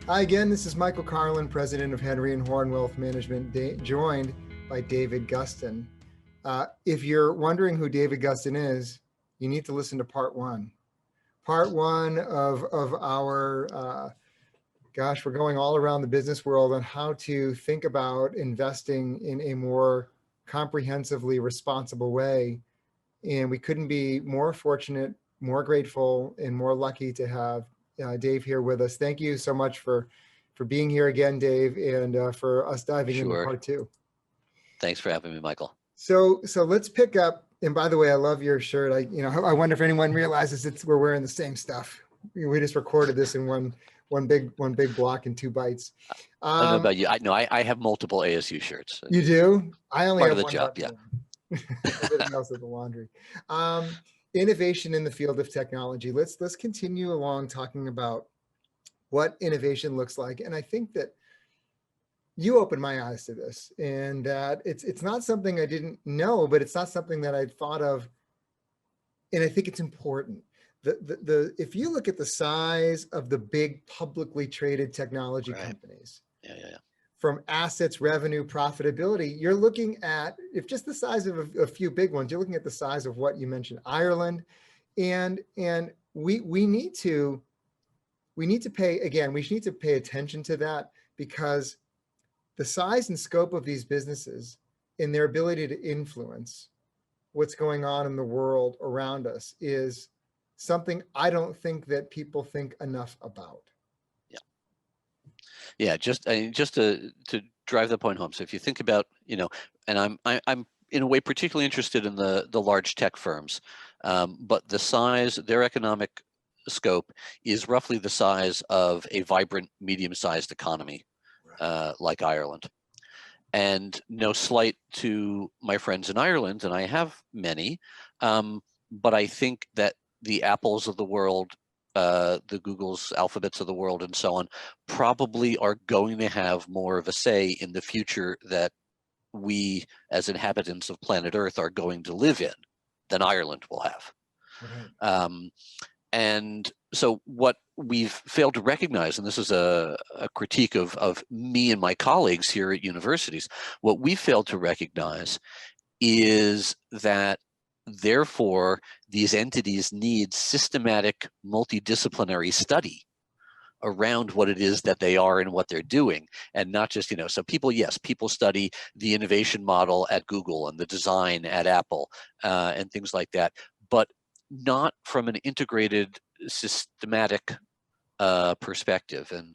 Hi again, this is Michael Carlin, president of Henry+Horne Wealth Management, joined by David Guston. If you're wondering who David Guston is, you need to listen to part one. Part one of our, we're going all around the business world on how to think about investing in a more comprehensively responsible way. And we couldn't be more fortunate, more grateful, and more lucky to have Dave here with us. Thank you so much for being here again, Dave, and for us diving into Sure. part two. Thanks for having me, Michael. So let's pick up. And by the way, I love your shirt. I wonder if anyone realizes we're wearing the same stuff. We just recorded this in one big block in 2 bites. I don't know about you. I have multiple ASU shirts. You do? I only Part have of the one job, button on. Everything else is the laundry. Innovation in the field of technology. Let's continue along talking about what innovation looks like. And I think that you opened my eyes to this, and that it's not something I didn't know, but it's not something that I'd thought of. And I think it's important. If you look at the size of the big publicly traded technology companies, from assets, revenue, profitability, you're looking at, if just the size of a few big ones, you're looking at the size of what you mentioned, Ireland. And we need to pay attention to that, because the size and scope of these businesses and their ability to influence what's going on in the world around us is something I don't think that people think enough about. Yeah, just to drive the point home. So if you think about, and I'm in a way particularly interested in the large tech firms, but the size, their economic scope is roughly the size of a vibrant, medium-sized economy, like Ireland. And no slight to my friends in Ireland, and I have many, but I think that the Apples of the world, the Googles, Alphabets of the world, and so on, probably are going to have more of a say in the future that we, as inhabitants of planet Earth, are going to live in than Ireland will have. Right. And so what we've failed to recognize, and this is a critique of me and my colleagues here at universities, what we failed to recognize is that therefore these entities need systematic multidisciplinary study around what it is that they are and what they're doing, and not just, so people study the innovation model at Google and the design at Apple and things like that, but not from an integrated, systematic perspective. And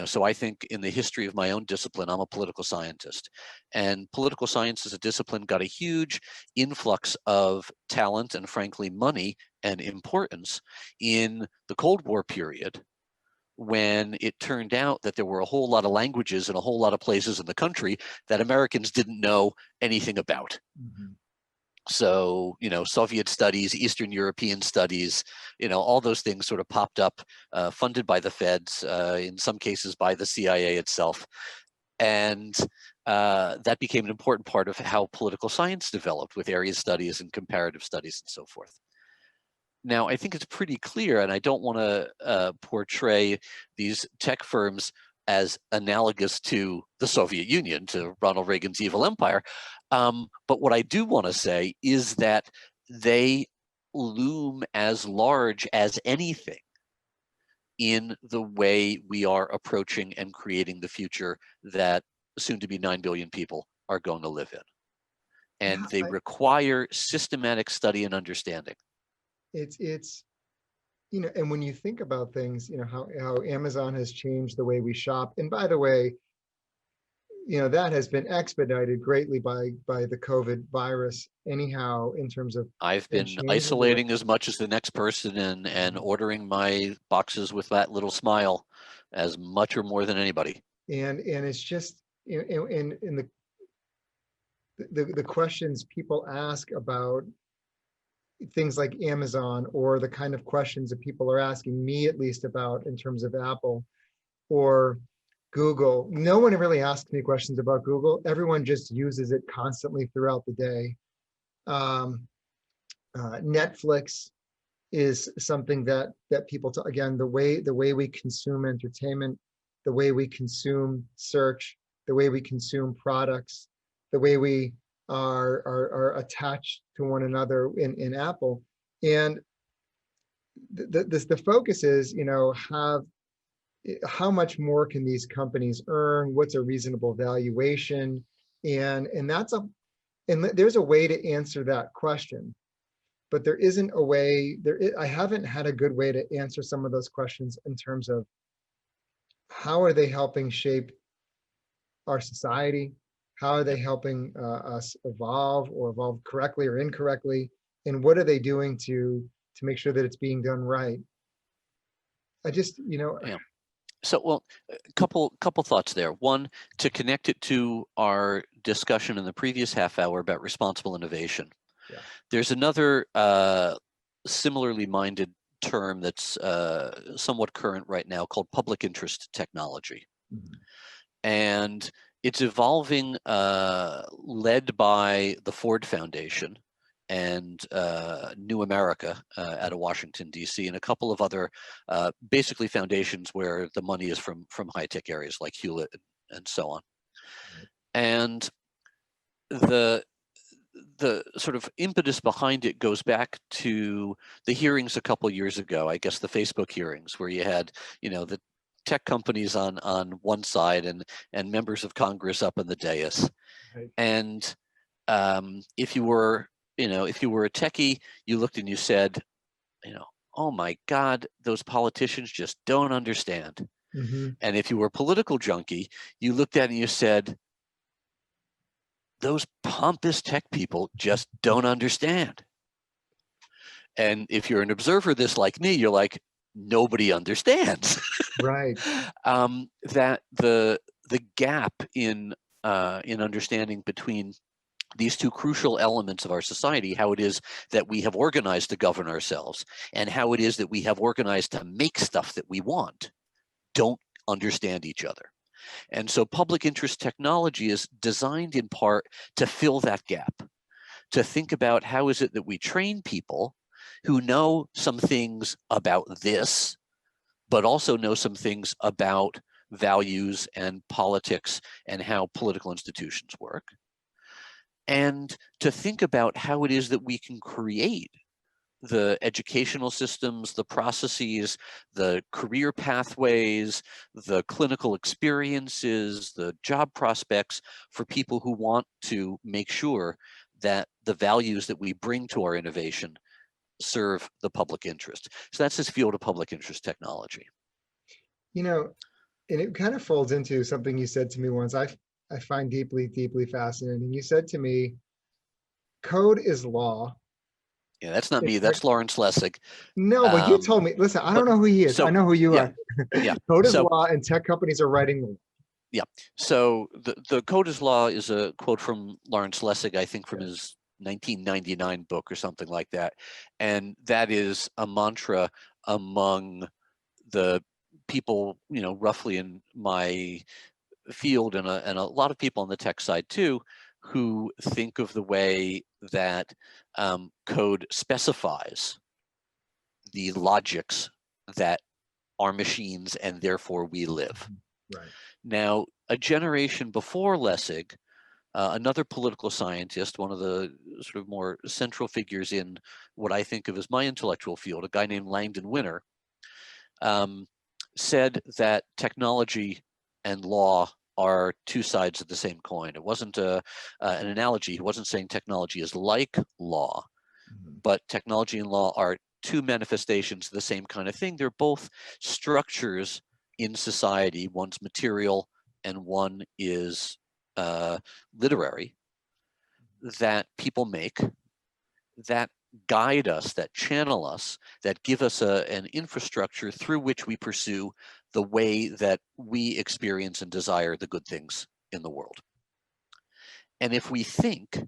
so I think in the history of my own discipline, I'm a political scientist, and political science as a discipline got a huge influx of talent and, frankly, money and importance in the Cold War period, when it turned out that there were a whole lot of languages in a whole lot of places in the country that Americans didn't know anything about. Mm-hmm. So, Soviet studies, Eastern European studies, all those things sort of popped up, funded by the feds, in some cases by the CIA itself. And that became an important part of how political science developed, with area studies and comparative studies and so forth. Now, I think it's pretty clear, and I don't want to portray these tech firms as analogous to the Soviet Union, to Ronald Reagan's evil empire. But what I do want to say is that they loom as large as anything in the way we are approaching and creating the future that soon to be 9 billion people are going to live in. And they require systematic study and understanding. It's and when you think about things, how Amazon has changed the way we shop. And by the way, that has been expedited greatly by the COVID virus anyhow, in terms of I've been isolating as much as the next person and ordering my boxes with that little smile as much or more than anybody. And it's just in the questions people ask about things like Amazon, or the kind of questions that people are asking me, at least, about in terms of Apple or Google. No one really asks me questions about Google. Everyone just uses it constantly throughout the day. Netflix is something that people again, the way we consume entertainment, the way we consume search, the way we consume products, the way we are attached to one another in Apple. And the focus is, how much more can these companies earn? What's a reasonable valuation? And there's a way to answer that question, but there isn't a way. I haven't had a good way to answer some of those questions in terms of how are they helping shape our society? How are they helping us evolve, or evolve correctly or incorrectly? And what are they doing to make sure that it's being done right? I just, Yeah. So, well, a couple thoughts there. One, to connect it to our discussion in the previous half hour about responsible innovation. Yeah. There's another similarly minded term that's somewhat current right now called public interest technology. Mhm. And it's evolving, led by the Ford Foundation and New America out of Washington, D.C., and a couple of other basically foundations where the money is from high-tech areas like Hewlett and so on. Right. And the sort of impetus behind it goes back to the hearings a couple years ago, I guess the Facebook hearings, where you had, the tech companies on one side and members of Congress up in the dais. Right. And if you were a techie, you looked and you said, oh my God, those politicians just don't understand. Mm-hmm. And if you were a political junkie, you looked at it and you said, those pompous tech people just don't understand. And if you're an observer this like me, you're like, nobody understands. Right. That the gap in understanding between these two crucial elements of our society, how it is that we have organized to govern ourselves and how it is that we have organized to make stuff that we want, don't understand each other. And so public interest technology is designed in part to fill that gap, to think about how is it that we train people who know some things about this, but also know some things about values and politics and how political institutions work. And to think about how it is that we can create the educational systems, the processes, the career pathways, the clinical experiences, the job prospects for people who want to make sure that the values that we bring to our innovation serve the public interest. So that's this field of public interest technology. And it kind of folds into something you said to me once. I find deeply, deeply fascinating. You said to me, code is law. Yeah, that's not me. That's Lawrence Lessig. No, but you told me, listen, I don't know who he is. I know who you are. Yeah. Code is law and tech companies are writing the law. Yeah. So the code is law is a quote from Lawrence Lessig, I think from his 1999 book or something like that. And that is a mantra among the people, roughly in my field and a lot of people on the tech side too, who think of the way that code specifies the logics that are machines and therefore we live. Right. Now, a generation before Lessig, another political scientist, one of the sort of more central figures in what I think of as my intellectual field, a guy named Langdon Winner, said that technology and law are two sides of the same coin. It wasn't an analogy. He wasn't saying technology is like law, but technology and law are two manifestations of the same kind of thing. They're both structures in society. One's material and one is literary, that people make, that guide us, that channel us, that give us an infrastructure through which we pursue the way that we experience and desire the good things in the world. And if we think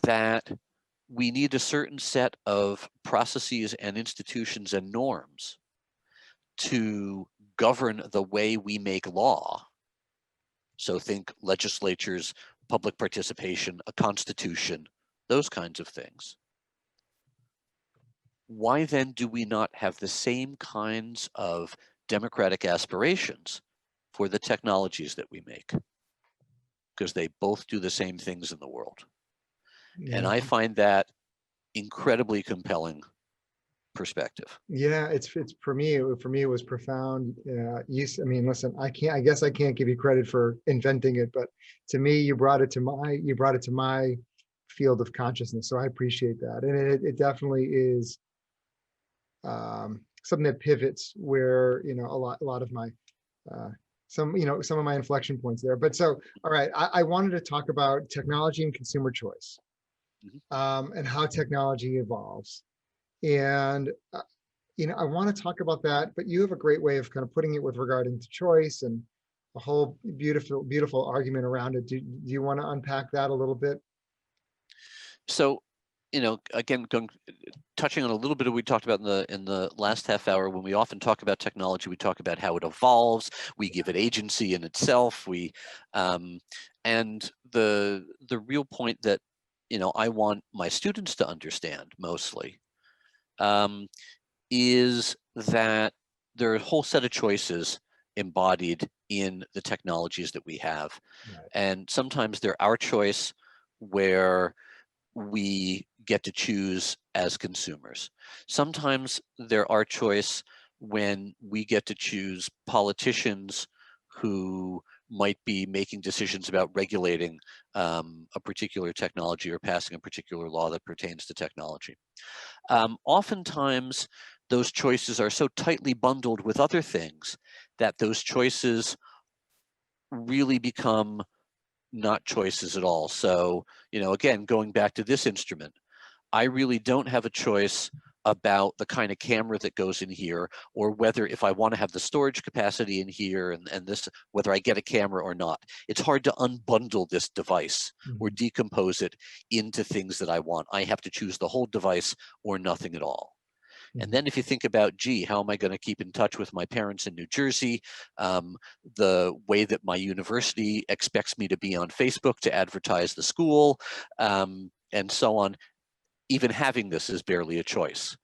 that we need a certain set of processes and institutions and norms to govern the way we make law, so think legislatures, public participation, a constitution, those kinds of things, why then do we not have the same kinds of democratic aspirations for the technologies that we make, because they both do the same things in the world. And I find that incredibly compelling perspective. Yeah, it's for me. For me, it was profound. I mean, listen, I guess I can't give you credit for inventing it, but to me, you brought it to my field of consciousness. So I appreciate that, and it definitely is something that pivots where a lot of my some of my inflection points there. But so, all right, I wanted to talk about technology and consumer choice, and how technology evolves. And I want to talk about that, but you have a great way of kind of putting it with regarding to choice and a whole beautiful argument around it. Do you want to unpack that a little bit? So, again, touching on a little bit of what we talked about in the last half hour. When we often talk about technology, we talk about how it evolves. We give it agency in itself. And the real point that I want my students to understand mostly is that there are a whole set of choices embodied in the technologies that we have. Right. And sometimes they're our choice, where we get to choose as consumers. Sometimes they're our choice when we get to choose politicians who might be making decisions about regulating a particular technology or passing a particular law that pertains to technology. Oftentimes, those choices are so tightly bundled with other things that those choices really become not choices at all. So, again, going back to this instrument, I really don't have a choice about the kind of camera that goes in here, or whether, if I want to have the storage capacity in here and this, whether I get a camera or not. It's hard to unbundle this device or decompose it into things that I want. I have to choose the whole device or nothing at all. And then if you think about, gee, how am I going to keep in touch with my parents in New Jersey? The way that my university expects me to be on Facebook to advertise the school, and so on. Even having this is barely a choice.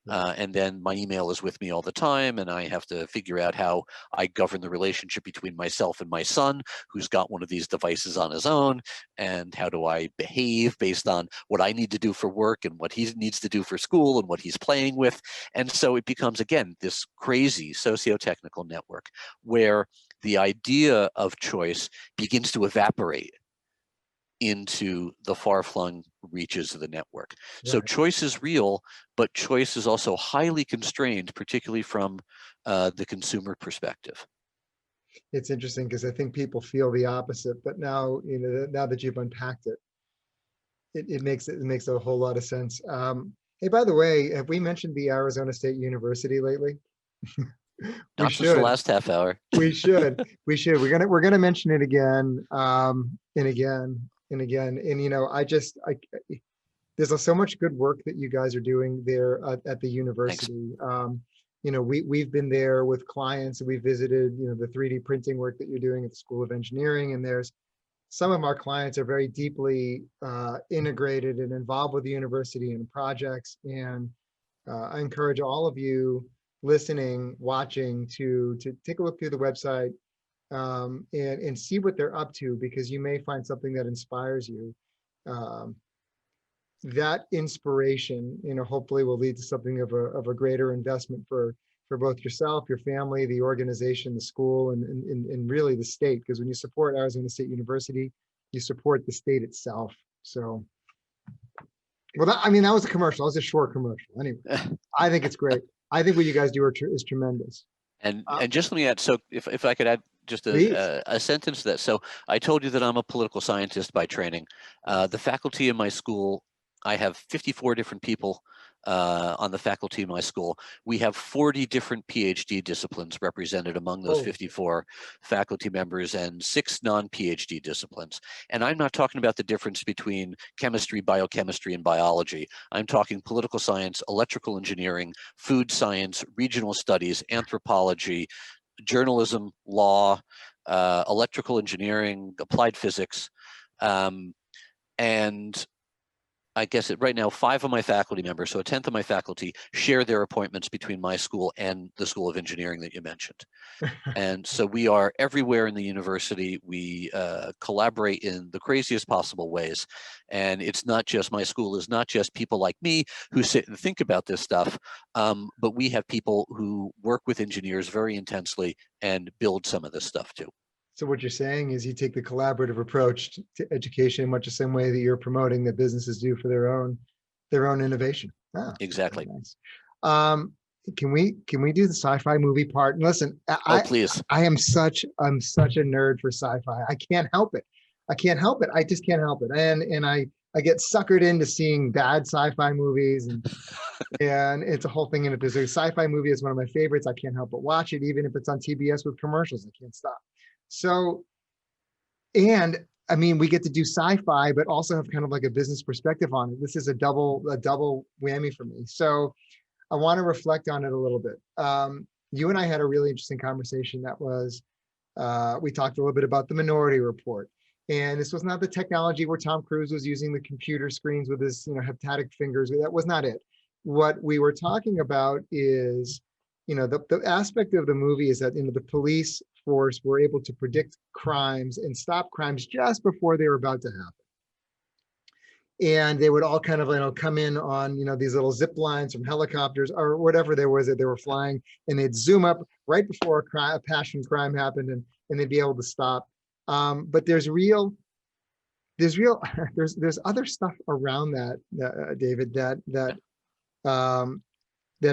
And then my email is with me all the time, and I have to figure out how I govern the relationship between myself and my son, who's got one of these devices on his own, and how do I behave based on what I need to do for work and what he needs to do for school and what he's playing with. And so it becomes, again, this crazy socio-technical network where the idea of choice begins to evaporate into the far-flung reaches of the network. So choice is real, but choice is also highly constrained, particularly from the consumer perspective. It's interesting because I think people feel the opposite, but now, now that you've unpacked it, it makes a whole lot of sense. Hey, by the way, have we mentioned the Arizona State University lately? We Not since the should. last half hour. We should. We should. We're gonna mention it again, and again and again. And there's so much good work that you guys are doing there at the university. We've been there with clients, and we visited, the 3D printing work that you're doing at the School of Engineering. And there's some of our clients are very deeply integrated and involved with the university and projects. And I encourage all of you listening, watching, to take a look through the website, and see what they're up to, because you may find something that inspires you. That inspiration, hopefully will lead to something of a greater investment for both yourself, your family, the organization, the school, and really the state. Because when you support Arizona State University, you support the state itself. So, well, that was a commercial. That was a short commercial. Anyway, I think it's great. I think what you guys do is tremendous. And just let me add, so if I could add just a sentence to that. So I told you that I'm a political scientist by training. The faculty in my school, I have 54 different people on the faculty in my school. We have 40 different PhD disciplines represented among those 54 faculty members, and 6 non-PhD disciplines. And I'm not talking about the difference between chemistry, biochemistry, and biology. I'm talking political science, electrical engineering, food science, regional studies, anthropology, journalism, law, electrical engineering, applied physics, and I guess right now, 5 of my faculty members, so a tenth of my faculty, share their appointments between my school and the School of Engineering that you mentioned. And so we are everywhere in the university. We collaborate in the craziest possible ways. And it's not just, my school is not just people like me who sit and think about this stuff, but we have people who work with engineers very intensely and build some of this stuff too. So what you're saying is you take the collaborative approach to education in much the same way that you're promoting that businesses do for their own innovation. Ah, Exactly. very nice. Can we do the sci-fi movie part? And listen, Oh, please. I'm such a nerd for sci-fi. I can't help it. I can't help it. I just can't help it. And I get suckered into seeing bad sci-fi movies, and it's a whole thing. And if there's a sci-fi movie, it's one of my favorites. I can't help but watch it, even if it's on TBS with commercials. I can't stop. So, and I mean, we get to do sci-fi, but also have kind of like a business perspective on it. This is a double whammy for me. So I want to reflect on it a little bit. You and I had a really interesting conversation that was, we talked a little bit about the Minority Report. And this was not the technology where Tom Cruise was using the computer screens with his, heptatic fingers. That was not it. What we were talking about is, the aspect of the movie is that, the police force were able to predict crimes and stop crimes just before they were about to happen. And they would all kind of, come in on, these little zip lines from helicopters or whatever there was that they were flying, and they'd zoom up right before a passion crime happened, and they'd be able to stop. But there's other stuff around that, David, that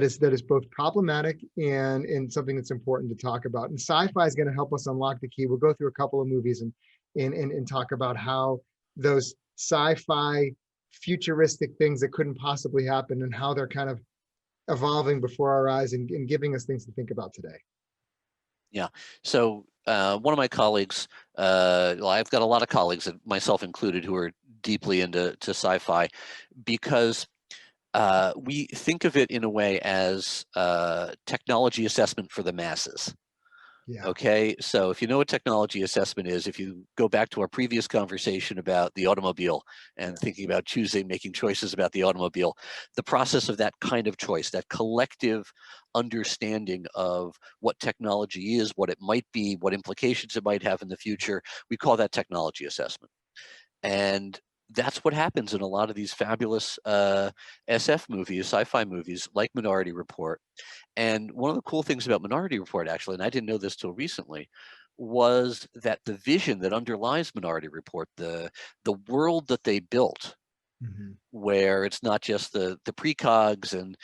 is both problematic and something that's important to talk about. And sci-fi is going to help us unlock the key. We'll go through a couple of movies and talk about how those sci-fi futuristic things that couldn't possibly happen and how they're kind of evolving before our eyes and giving us things to think about today. Yeah. So one of my colleagues, I've got a lot of colleagues, myself included, who are deeply into sci-fi, because we think of it in a way as technology assessment for the masses. Yeah. Okay, so if you know what technology assessment is, if you go back to our previous conversation about the automobile and thinking about making choices about the automobile, the process of that kind of choice, that collective understanding of what technology is, what it might be, what implications it might have in the future, we call that technology assessment. And that's what happens in a lot of these fabulous SF movies, sci-fi movies like Minority Report. And one of the cool things about Minority Report, actually, and I didn't know this till recently, was that the vision that underlies Minority Report, the world that they built, Mhm. where it's not just the precogs and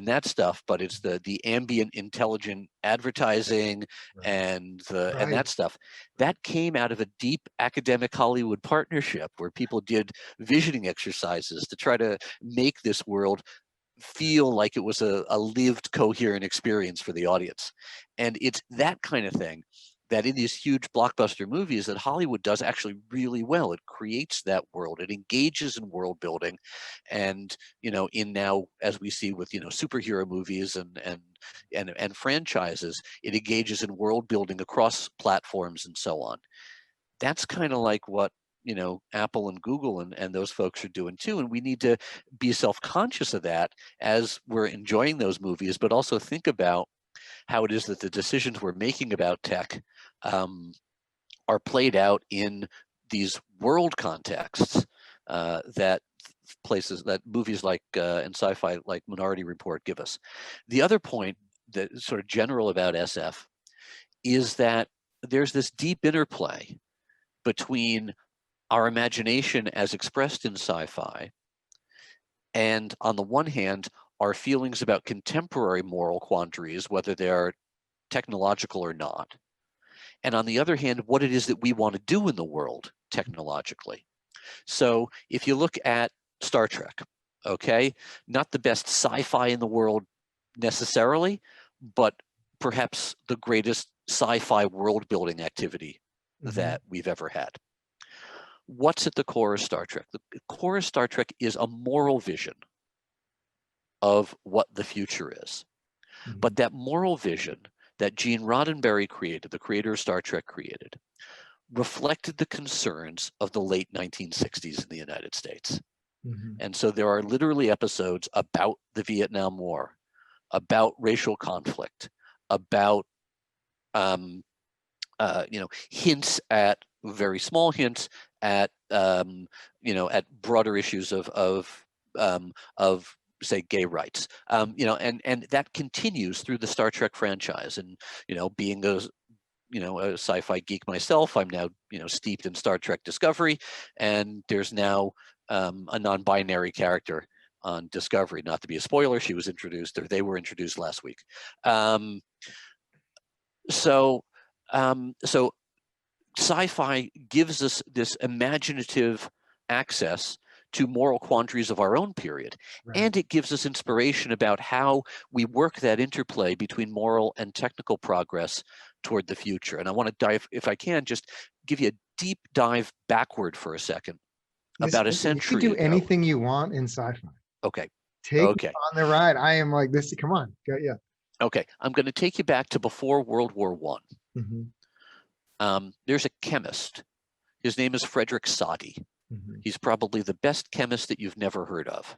that stuff, but it's the ambient intelligent advertising Right. and and Right. that stuff, that came out of a deep academic Hollywood partnership where people did visioning exercises to try to make this world feel like it was a lived, coherent experience for the audience. And it's that kind of thing that in these huge blockbuster movies that Hollywood does actually really well. It creates that world. It engages in world building. And, in now, as we see with, superhero movies and franchises, it engages in world building across platforms and so on. That's kind of like what Apple and Google and those folks are doing too. And we need to be self-conscious of that as we're enjoying those movies, but also think about how it is that the decisions we're making about tech are played out in these world contexts that movies like and sci-fi like Minority Report give us. The other point that is sort of general about SF is that there's this deep interplay between our imagination as expressed in sci-fi, and on the one hand, our feelings about contemporary moral quandaries, whether they're technological or not, and on the other hand, what it is that we want to do in the world technologically. So if you look at Star Trek, okay, not the best sci-fi in the world necessarily, but perhaps the greatest sci-fi world building activity that we've ever had. What's at the core of Star Trek? The core of Star Trek is a moral vision of what the future is. But that moral vision that Gene Roddenberry created, the creator of Star Trek created, reflected the concerns of the late 1960s in the United States. And so there are literally episodes about the Vietnam War, about racial conflict, about hints at very small hints at at broader issues of say gay rights, and that continues through the Star Trek franchise. And being a sci-fi geek myself, I'm now steeped in Star Trek Discovery, and there's now a non-binary character on Discovery. Not to be a spoiler, she was introduced, or they were introduced last week. So sci-fi gives us this imaginative access to moral quandaries of our own period, and it gives us inspiration about how we work that interplay between moral and technical progress toward the future. And I want to dive, if I can, just give you a deep dive backward for a second. About a century you can do ago. anything you want in sci-fi. Okay. Take me on the ride. I am like this. Come on. Yeah. Okay. I'm going to take you back to before World War I. There's a chemist. His name is Frederick Soddy. He's probably the best chemist that you've never heard of.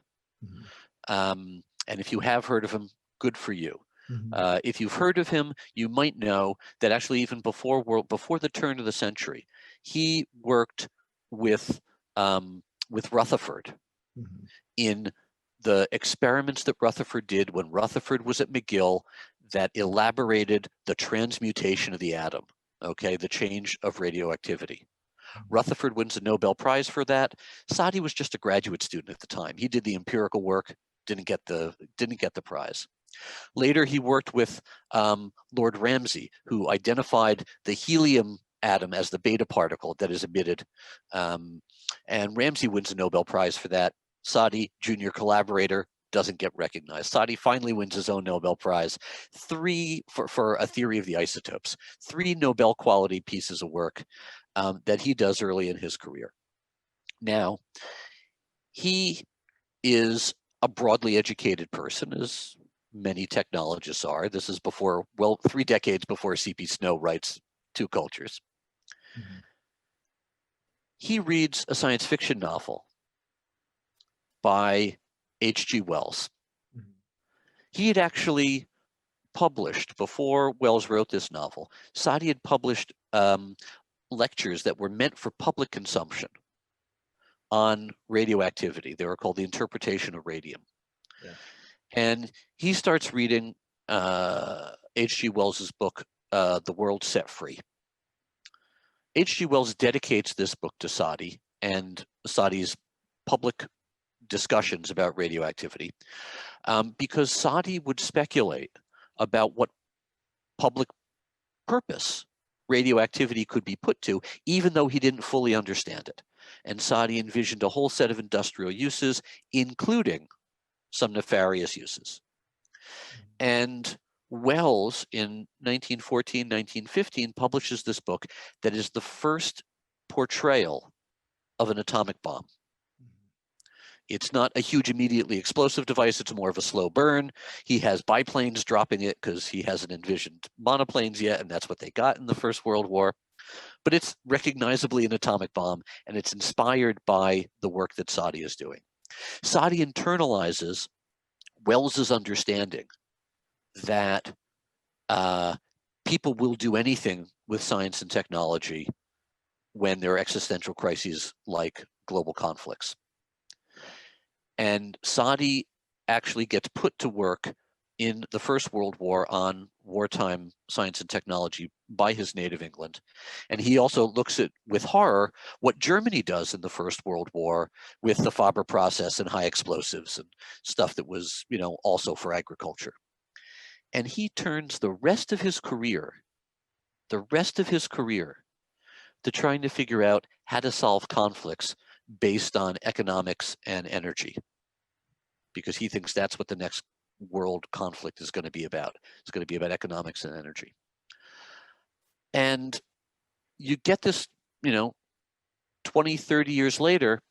And if you have heard of him, good for you. If you've heard of him, you might know that actually even before the turn of the century, he worked with Rutherford in the experiments that Rutherford did when Rutherford was at McGill that elaborated the transmutation of the atom, the change of radioactivity. Rutherford wins a Nobel Prize for that. Soddy was just a graduate student at the time. He did the empirical work, didn't get the prize. Later, he worked with Lord Ramsay, who identified the helium atom as the beta particle that is emitted. And Ramsay wins a Nobel Prize for that. Soddy, junior collaborator, doesn't get recognized. Soddy finally wins his own Nobel Prize, for a theory of the isotopes, 3 Nobel quality pieces of work that he does early in his career. Now, he is a broadly educated person, as many technologists are. This is 3 decades before C.P. Snow writes Two Cultures. He reads a science fiction novel by H.G. Wells. He had actually published, before Wells wrote this novel, Soddy had published lectures that were meant for public consumption on radioactivity. They were called The Interpretation of Radium. And he starts reading H.G. Wells's book, The World Set Free. H.G. Wells dedicates this book to Soddy and Soddy's public discussions about radioactivity, because Soddy would speculate about what public purpose radioactivity could be put to, even though he didn't fully understand it. And Soddy envisioned a whole set of industrial uses, including some nefarious uses. And Wells, in 1914, 1915, publishes this book that is the first portrayal of an atomic bomb. It's not a huge immediately explosive device. It's more of a slow burn. He has biplanes dropping it because he hasn't envisioned monoplanes yet, and that's what they got in the First World War. But it's recognizably an atomic bomb, and it's inspired by the work that Soddy is doing. Soddy internalizes Wells's understanding that people will do anything with science and technology when there are existential crises like global conflicts. And Soddy actually gets put to work in the First World War on wartime science and technology by his native England. And he also looks at, with horror, what Germany does in the First World War with the Faber process and high explosives and stuff that was, also for agriculture. And he turns the rest of his career to trying to figure out how to solve conflicts based on economics and energy, because he thinks that's what the next world conflict is going to be about. It's going to be about economics and energy. And you get this, 20, 30 years later,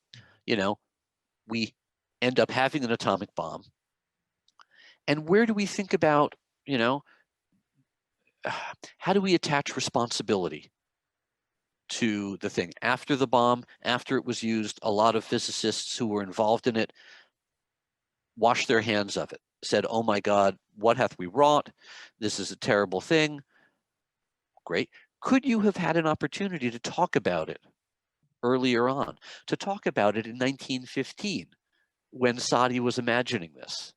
we end up having an atomic bomb. And where do we think about, how do we attach responsibility to the thing after the bomb, after it was used. A lot of physicists who were involved in it washed their hands of it, said, "Oh my God, what hath we wrought? This is a terrible thing." Great. Could you have had an opportunity to talk about it earlier on, to talk about it in 1915 when Sadi was imagining this?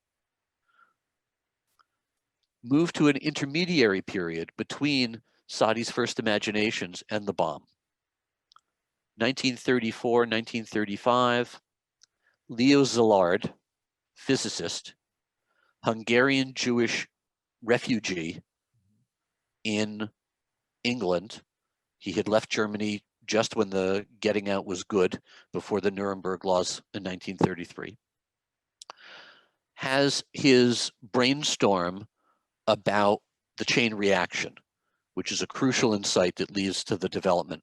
Move to an intermediary period between Sadi's first imaginations and the bomb. 1934, 1935, Leo Szilard, physicist, Hungarian Jewish refugee in England. He had left Germany just when the getting out was good, before the Nuremberg laws in 1933. Has his brainstorm about the chain reaction, which is a crucial insight that leads to the development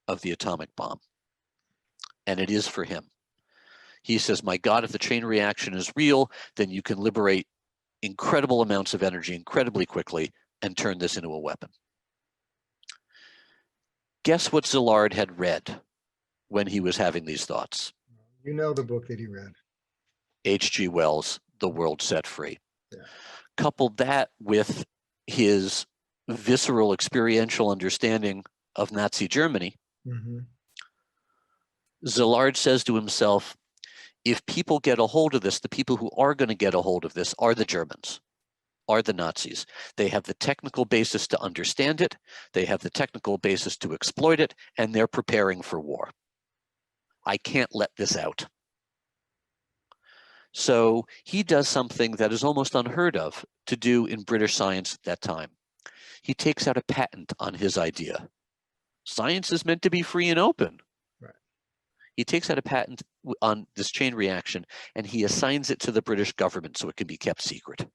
of the atomic bomb. And it is for him. He says, my God, if the chain reaction is real, then you can liberate incredible amounts of energy incredibly quickly and turn this into a weapon. Guess what Szilard had read when he was having these thoughts? You know the book that he read. H.G. Wells' The World Set Free. Yeah. Coupled that with his visceral experiential understanding of Nazi Germany, Szilard says to himself, if people get a hold of this, the people who are going to get a hold of this are the Germans, are the Nazis. They have the technical basis to understand it, they have the technical basis to exploit it, and they're preparing for war. I can't let this out. So he does something that is almost unheard of to do in British science at that time. He takes out a patent on his idea. Science is meant to be free and open. Right. He takes out a patent on this chain reaction and he assigns it to the British government so it can be kept secret.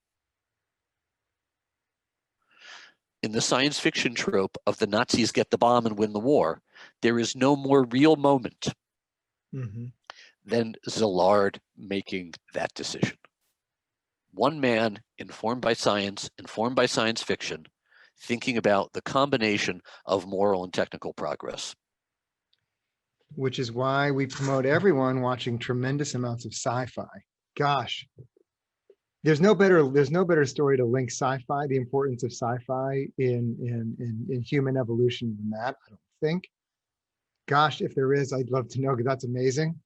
In the science fiction trope of the Nazis get the bomb and win the war, there is no more real moment than Szilard making that decision. One man, informed by science fiction, thinking about the combination of moral and technical progress. Which is why we promote everyone watching tremendous amounts of sci-fi. Gosh, there's no better story to link sci-fi, the importance of sci-fi in human evolution than that, I don't think. Gosh, if there is, I'd love to know, because that's amazing.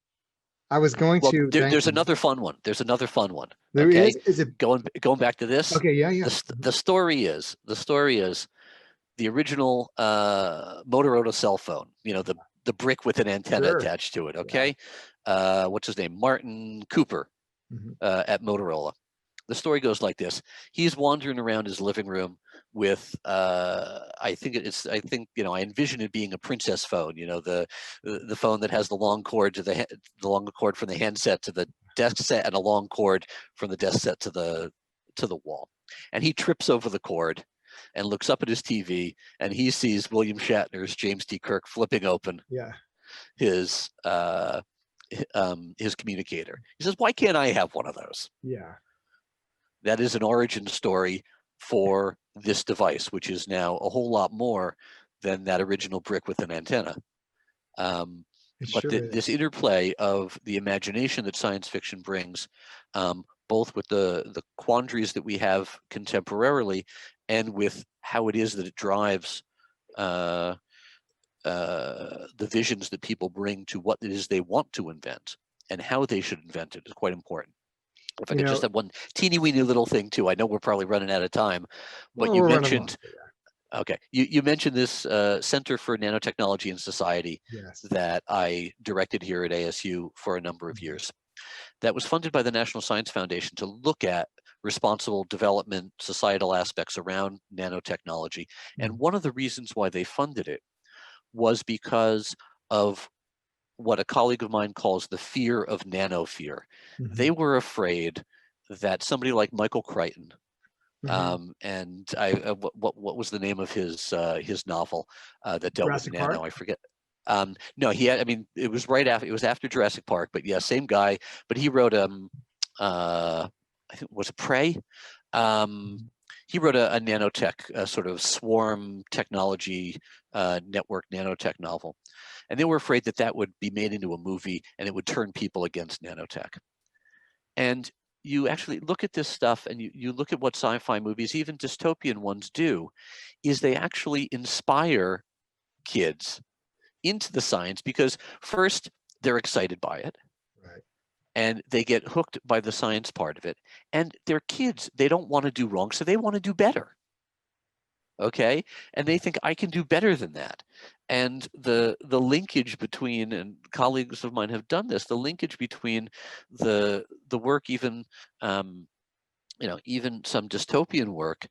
I was going to. There's another fun one. There's another fun one. There okay? is it going back to this? Okay, yeah. The story is the original Motorola cell phone. You know, the brick with an antenna attached to it. Okay, what's his name? Martin Cooper at Motorola. The story goes like this: he's wandering around his living room with I envision it being a princess phone, you know, the phone that has the long cord to the long cord from the handset to the desk set, and a long cord from the desk set to the wall. And he trips over the cord and looks up at his TV, and he sees William Shatner's James T. Kirk flipping open his communicator. He says, "Why can't I have one of those?" Yeah. That is an origin story for this device, which is now a whole lot more than that original brick with an antenna. This interplay of the imagination that science fiction brings, both with the quandaries that we have contemporarily and with how it is that it drives the visions that people bring to what it is they want to invent and how they should invent it is quite important. If I could just have one teeny weeny little thing too. I know we're probably running out of time, but you mentioned, you mentioned this Center for Nanotechnology and Society that I directed here at ASU for a number of years. That was funded by the National Science Foundation to look at responsible development, societal aspects around nanotechnology. And one of the reasons why they funded it was because of what a colleague of mine calls the fear of nanofear. They were afraid that somebody like Michael Crichton, and what was the name of his novel that dealt with nano? I forget. No, he had. I mean, it was after Jurassic Park, but yeah, same guy. But he wrote I think was it Prey? he wrote a nanotech, a sort of swarm technology network nanotech novel. And they were afraid that that would be made into a movie and it would turn people against nanotech. And you actually look at this stuff and you look at what sci-fi movies, even dystopian ones, do, is they actually inspire kids into the science because first, they're excited by it. Right. And they get hooked by the science part of it. And they're kids. They don't want to do wrong, so they want to do better. Okay? And they think I can do better than that. And the linkage between, and colleagues of mine have done this, the linkage between the work, even even some dystopian work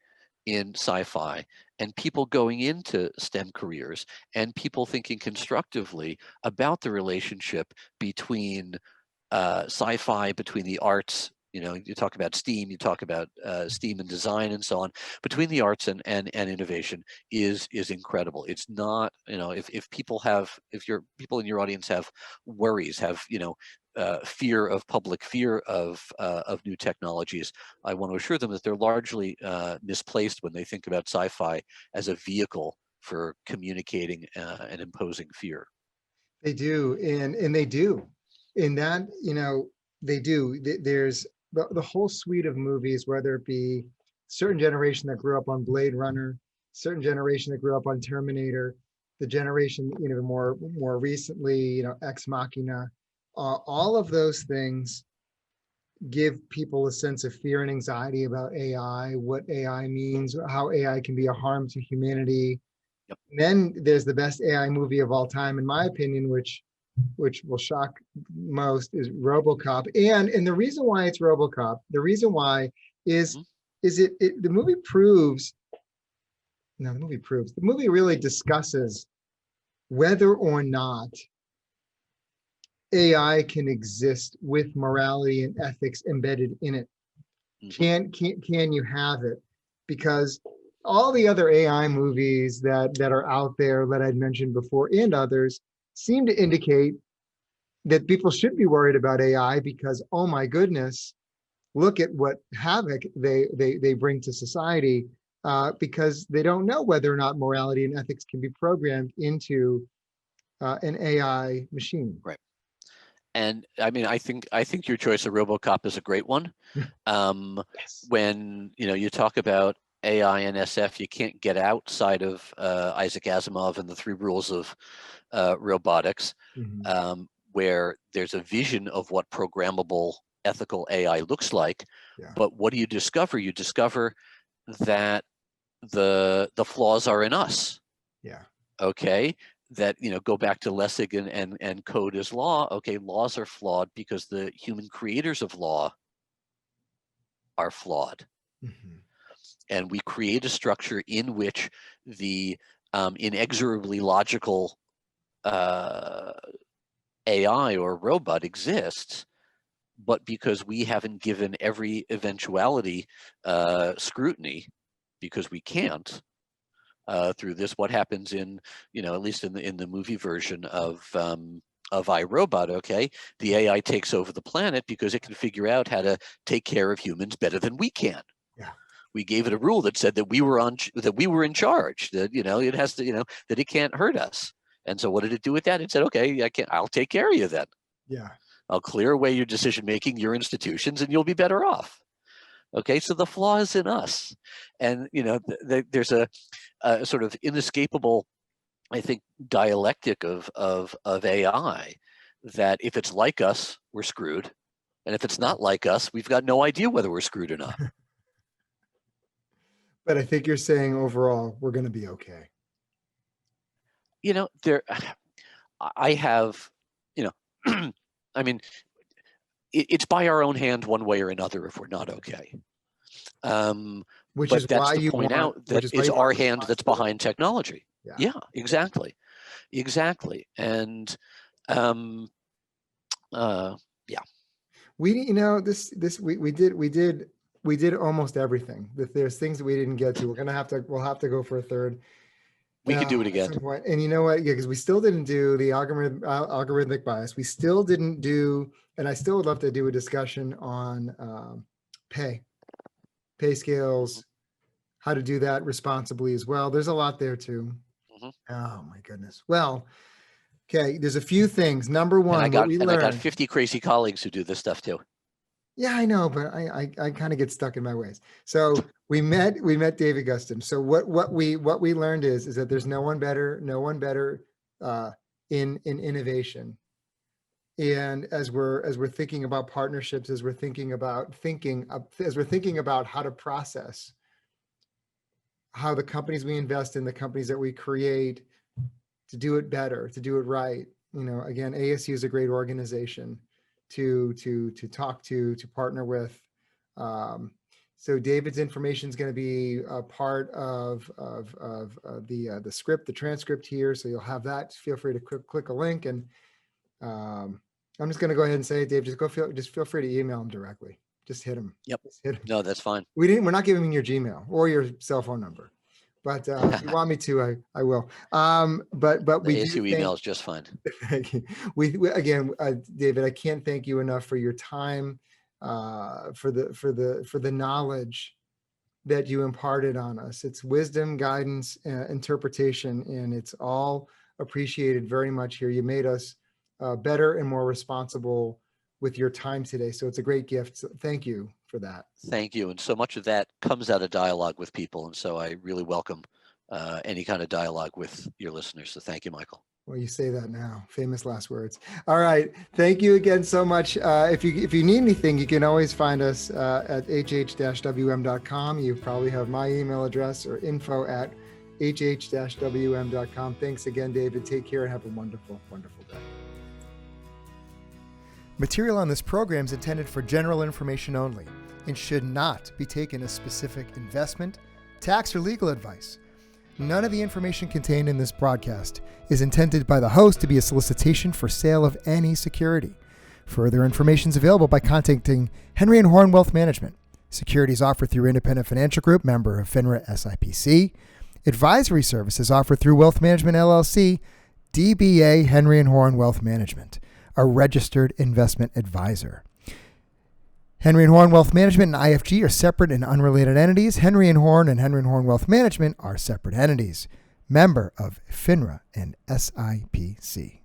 in sci-fi, and people going into STEM careers, and people thinking constructively about the relationship between sci-fi, between the arts. You talk about STEAM, you talk about STEAM and design and so on. Between the arts and innovation is incredible. It's not, if people in your audience have worries, have fear of new technologies, I want to assure them that they're largely misplaced when they think about sci-fi as a vehicle for communicating and imposing fear. They do, and they do. In that, they do. There's the whole suite of movies, whether it be certain generation that grew up on Blade Runner, certain generation that grew up on Terminator, the generation, more recently, Ex Machina, all of those things give people a sense of fear and anxiety about AI, what AI means, how AI can be a harm to humanity. Yep. And then there's the best AI movie of all time, in my opinion, which will shock most, is Robocop. And the reason why it's Robocop, the reason why is the movie proves, no, the movie really discusses whether or not AI can exist with morality and ethics embedded in it. Can you have it? Because all the other AI movies that are out there that I'd mentioned before, and others, seem to indicate that people should be worried about AI because, oh my goodness, look at what havoc they bring to society, because they don't know whether or not morality and ethics can be programmed into an AI machine. Right. And I mean, I think your choice of Robocop is a great one. Yes. When you talk about AI and SF, you can't get outside of Isaac Asimov and the 3 rules of robotics, where there's a vision of what programmable ethical AI looks like. Yeah. But what do you discover? You discover that the flaws are in us. Yeah. Okay. That go back to Lessig and code is law. Okay, laws are flawed because the human creators of law are flawed. And we create a structure in which the inexorably logical AI or robot exists, but because we haven't given every eventuality scrutiny, because we can't, through this, what happens in, at least in the movie version of iRobot, okay, the AI takes over the planet because it can figure out how to take care of humans better than we can. Yeah. We gave it a rule that said that we were in charge, that it has to, that it can't hurt us. And so what did it do with that? It said, okay, I'll take care of you then. Yeah. I'll clear away your decision making, your institutions, and you'll be better off. Okay, so the flaw is in us. And there's a sort of inescapable, I think, dialectic of AI, that if it's like us, we're screwed. And if it's not like us, we've got no idea whether we're screwed or not. But I think you're saying overall, we're going to be okay. I have, I mean, it's by our own hand one way or another if we're not okay. Which but is that's why to point out that it's our hand that's behind technology. Yeah, exactly. And yeah. We did almost everything. There's things that we didn't get to. We'll have to go for a third. We could do it again. And you know what? Yeah, because we still didn't do the algorithmic bias. We still didn't do, and I still would love to do a discussion on pay scales, how to do that responsibly as well. There's a lot there too. Mhm. Oh my goodness. Well, okay. There's a few things. Number And one, what we I got learned. 50 crazy colleagues who do this stuff too. Yeah, I know, but I kind of get stuck in my ways. So we met David Guston. So what we learned is that there's no one better in innovation. And as we're thinking about partnerships, as we're thinking about how to process how the companies we invest in, the companies that we create, to do it better, to do it right. Again, ASU is a great organization to talk to partner with. So David's information is going to be a part of the script, the transcript here. So you'll have that. Feel free to click a link, and I'm just going to go ahead and say, Dave, just feel free to email him directly. Just hit him. Yep. Just hit him. No, that's fine. We're not giving him your Gmail or your cell phone number, but if you want me to, I will. But The we ASU email is just fine. Thank you. We again, David, I can't thank you enough for your time, for the knowledge that you imparted on us. It's wisdom, guidance, interpretation, and it's all appreciated very much here. You made us better and more responsible with your time today. So it's a great gift. So thank you for that. Thank you. And so much of that comes out of dialogue with people. And so I really welcome any kind of dialogue with your listeners. So thank you, Michael. Well, you say that now. Famous last words. All right. Thank you again so much. If you need anything, you can always find us at hh-wm.com. You probably have my email address, or info@hh-wm.com. Thanks again, David. Take care and have a wonderful, wonderful day. Material on this program is intended for general information only and should not be taken as specific investment, tax, or legal advice. None of the information contained in this broadcast is intended by the host to be a solicitation for sale of any security. Further information is available by contacting Henry+Horne Wealth Management. Securities offered through Independent Financial Group, member of FINRA SIPC. Advisory services offered through Wealth Management LLC, DBA Henry+Horne Wealth Management, a registered investment advisor. Henry+Horne Wealth Management and IFG are separate and unrelated entities. Henry+Horne and Henry+Horne Wealth Management are separate entities, member of FINRA and SIPC.